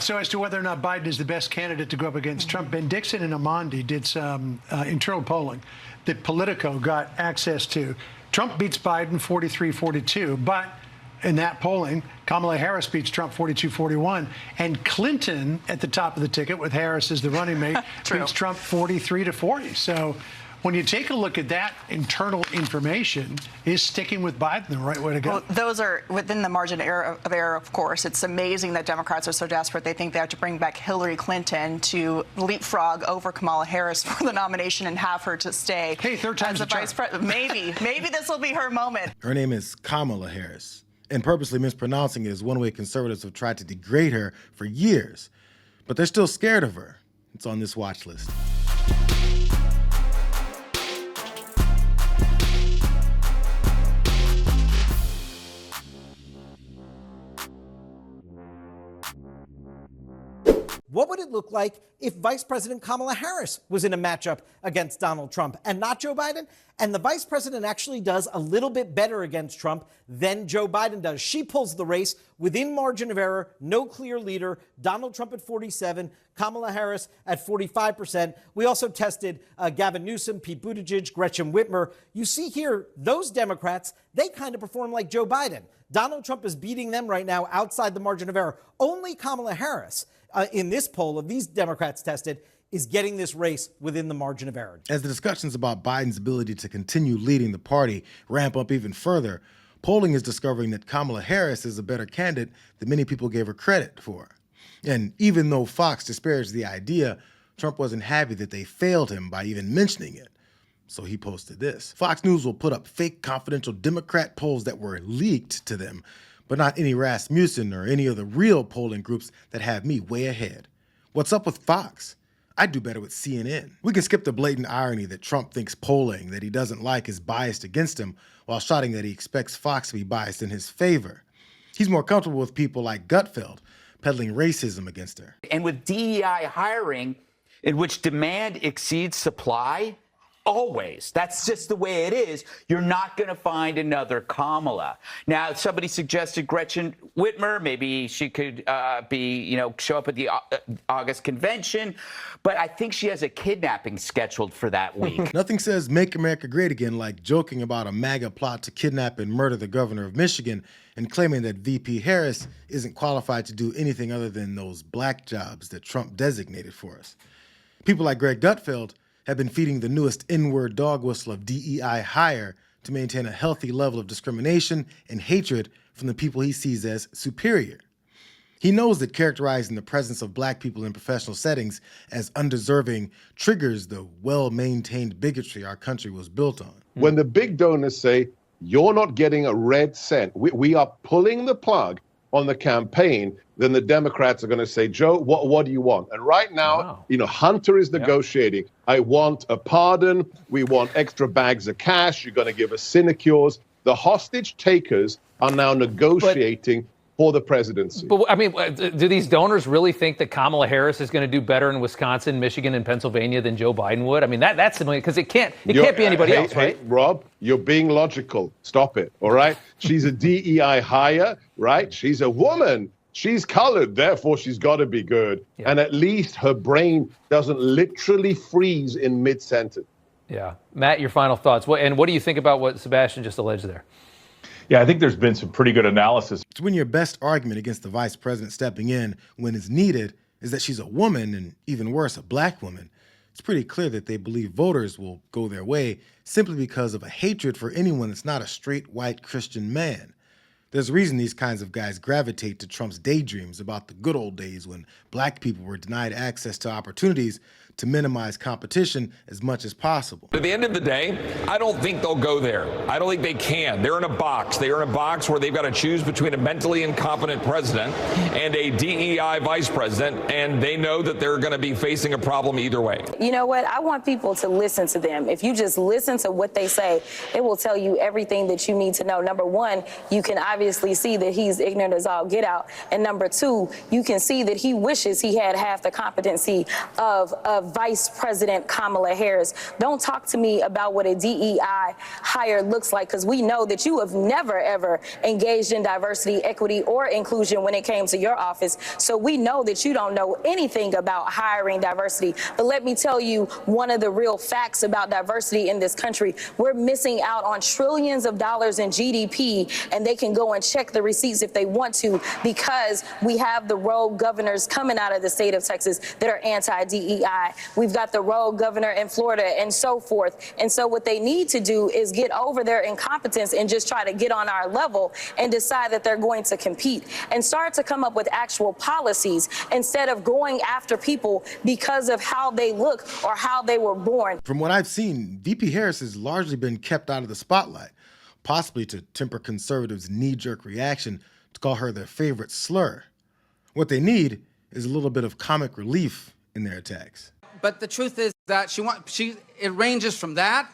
So as to whether or not Biden is the best candidate to go up against Trump, Ben Dixon and Amandi did some internal polling that Politico got access to. Trump beats Biden 43-42, but in that polling, Kamala Harris beats Trump 42-41, and Clinton at the top of the ticket with Harris as the running mate beats Trump 43-40. So when you take a look at that internal information, is sticking with Biden the right way to go? Well, those are within the margin of error, of course. It's amazing that Democrats are so desperate. They think they have to bring back Hillary Clinton to leapfrog over Kamala Harris for the nomination and have her to stay. Hey, third time's as the vice president. Maybe this will be her moment. Her name is Kamala Harris, and purposely mispronouncing it is one way conservatives have tried to degrade her for years. But they're still scared of her. It's on this watch list. What would it look like if Vice President Kamala Harris was in a matchup against Donald Trump and not Joe Biden? And the vice president actually does a little bit better against Trump than Joe Biden does. She pulls the race within margin of error, no clear leader, Donald Trump at 47%, Kamala Harris at 45%. We also tested Gavin Newsom, Pete Buttigieg, Gretchen Whitmer. You see here, those Democrats, they kind of perform like Joe Biden. Donald Trump is beating them right now outside the margin of error. Only Kamala Harris in this poll of these Democrats tested is getting this race within the margin of error. As the discussions about Biden's ability to continue leading the party ramp up even further, polling is discovering that Kamala Harris is a better candidate than many people gave her credit for. And even though Fox disparaged the idea, Trump wasn't happy that they failed him by even mentioning it. So he posted this. Fox News will put up fake confidential Democrat polls that were leaked to them, but not any Rasmussen or any of the real polling groups that have me way ahead. What's up with Fox? I'd do better with CNN. We can skip the blatant irony that Trump thinks polling that he doesn't like is biased against him, while shouting that he expects Fox to be biased in his favor. He's more comfortable with people like Gutfeld, peddling racism against her. And with DEI hiring, in which demand exceeds supply, always. That's just the way it is. You're not going to find another Kamala. Now, somebody suggested Gretchen Whitmer. Maybe she could show up at the August convention. But I think she has a kidnapping scheduled for that week. Nothing says Make America Great Again like joking about a MAGA plot to kidnap and murder the governor of Michigan and claiming that VP Harris isn't qualified to do anything other than those black jobs that Trump designated for us. People like Greg Gutfeld have been feeding the newest N-word dog whistle of DEI hire to maintain a healthy level of discrimination and hatred from the people he sees as superior. He knows that characterizing the presence of black people in professional settings as undeserving triggers the well-maintained bigotry our country was built on. When the big donors say, you're not getting a red cent, we are pulling the plug on the campaign, then the Democrats are going to say, Joe, what do you want? And right now, Hunter is negotiating. Yep. I want a pardon. We want extra bags of cash. You're going to give us sinecures. The hostage takers are now negotiating for the presidency. But I mean, do these donors really think that Kamala Harris is going to do better in Wisconsin, Michigan, and Pennsylvania than Joe Biden would? I mean, that's because it can't be anybody else, right? Hey, Rob, you're being logical. Stop it. All right. She's a DEI hire, right? She's a woman. She's colored, therefore she's got to be good. Yeah. And at least her brain doesn't literally freeze in mid-sentence. Yeah. Matt, your final thoughts. And what do you think about what Sebastian just alleged there? Yeah, I think there's been some pretty good analysis. It's when your best argument against the vice president stepping in when it's needed is that she's a woman, and even worse, a black woman. It's pretty clear that they believe voters will go their way simply because of a hatred for anyone that's not a straight white Christian man. There's a reason these kinds of guys gravitate to Trump's daydreams about the good old days when black people were denied access to opportunities to minimize competition as much as possible. At the end of the day, I don't think they'll go there. I don't think they can. They're in a box. They are in a box where they've got to choose between a mentally incompetent president and a DEI vice president, and they know that they're going to be facing a problem either way. You know what? I want people to listen to them. If you just listen to what they say, it will tell you everything that you need to know. Number one, you can obviously see that he's ignorant as all get out. And number two, you can see that he wishes he had half the competency of Vice President Kamala Harris. Don't talk to me about what a DEI hire looks like, because we know that you have never, ever engaged in diversity, equity, or inclusion when it came to your office. So we know that you don't know anything about hiring diversity. But let me tell you one of the real facts about diversity in this country. We're missing out on trillions of dollars in GDP, and they can go and check the receipts if they want to, because we have the rogue governors coming out of the state of Texas that are anti-DEI. We've got the rogue governor in Florida and so forth. And so what they need to do is get over their incompetence and just try to get on our level and decide that they're going to compete and start to come up with actual policies instead of going after people because of how they look or how they were born. From what I've seen, VP Harris has largely been kept out of the spotlight, possibly to temper conservatives' knee-jerk reaction to call her their favorite slur. What they need is a little bit of comic relief in their attacks. But the truth is that it ranges from that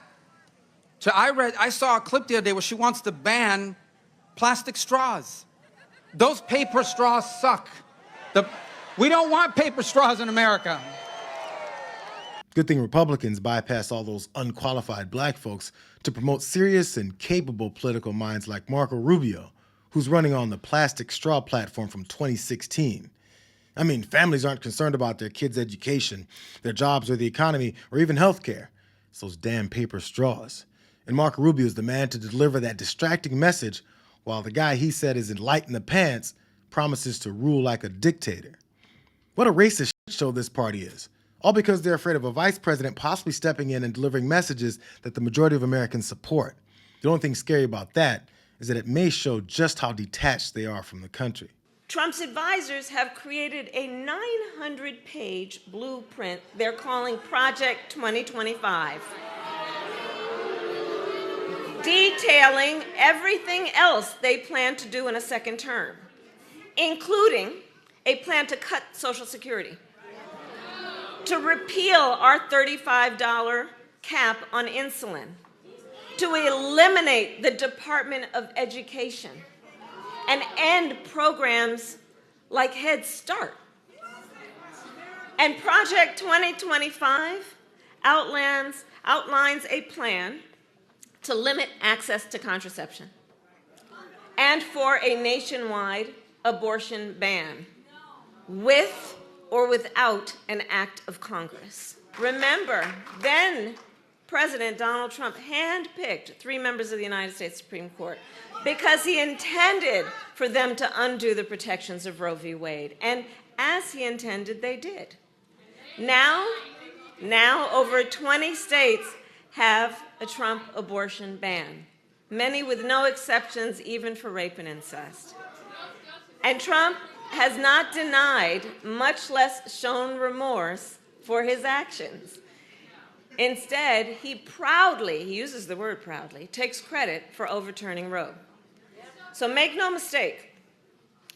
to I saw a clip the other day where she wants to ban plastic straws. Those paper straws suck. We don't want paper straws in America. Good thing Republicans bypass all those unqualified black folks to promote serious and capable political minds like Marco Rubio, who's running on the plastic straw platform from 2016. I mean, families aren't concerned about their kids' education, their jobs, or the economy, or even healthcare. It's those damn paper straws. And Marco Rubio is the man to deliver that distracting message, while the guy he said is light in the pants promises to rule like a dictator. What a racist shit show this party is. All because they're afraid of a vice president possibly stepping in and delivering messages that the majority of Americans support. The only thing scary about that is that it may show just how detached they are from the country. Trump's advisors have created a 900-page blueprint they're calling Project 2025, detailing everything else they plan to do in a second term, including a plan to cut Social Security, to repeal our $35 cap on insulin, to eliminate the Department of Education, and end programs like Head Start. And Project 2025 outlines a plan to limit access to contraception and for a nationwide abortion ban, with or without an act of Congress. Remember, then President Donald Trump handpicked 3 members of the United States Supreme Court because he intended for them to undo the protections of Roe v. Wade. And as he intended, they did. Now over 20 states have a Trump abortion ban, many with no exceptions even for rape and incest. And Trump has not denied, much less shown remorse for his actions. Instead, he uses the word proudly, takes credit for overturning Roe. So make no mistake,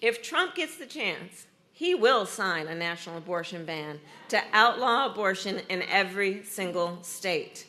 if Trump gets the chance, he will sign a national abortion ban to outlaw abortion in every single state.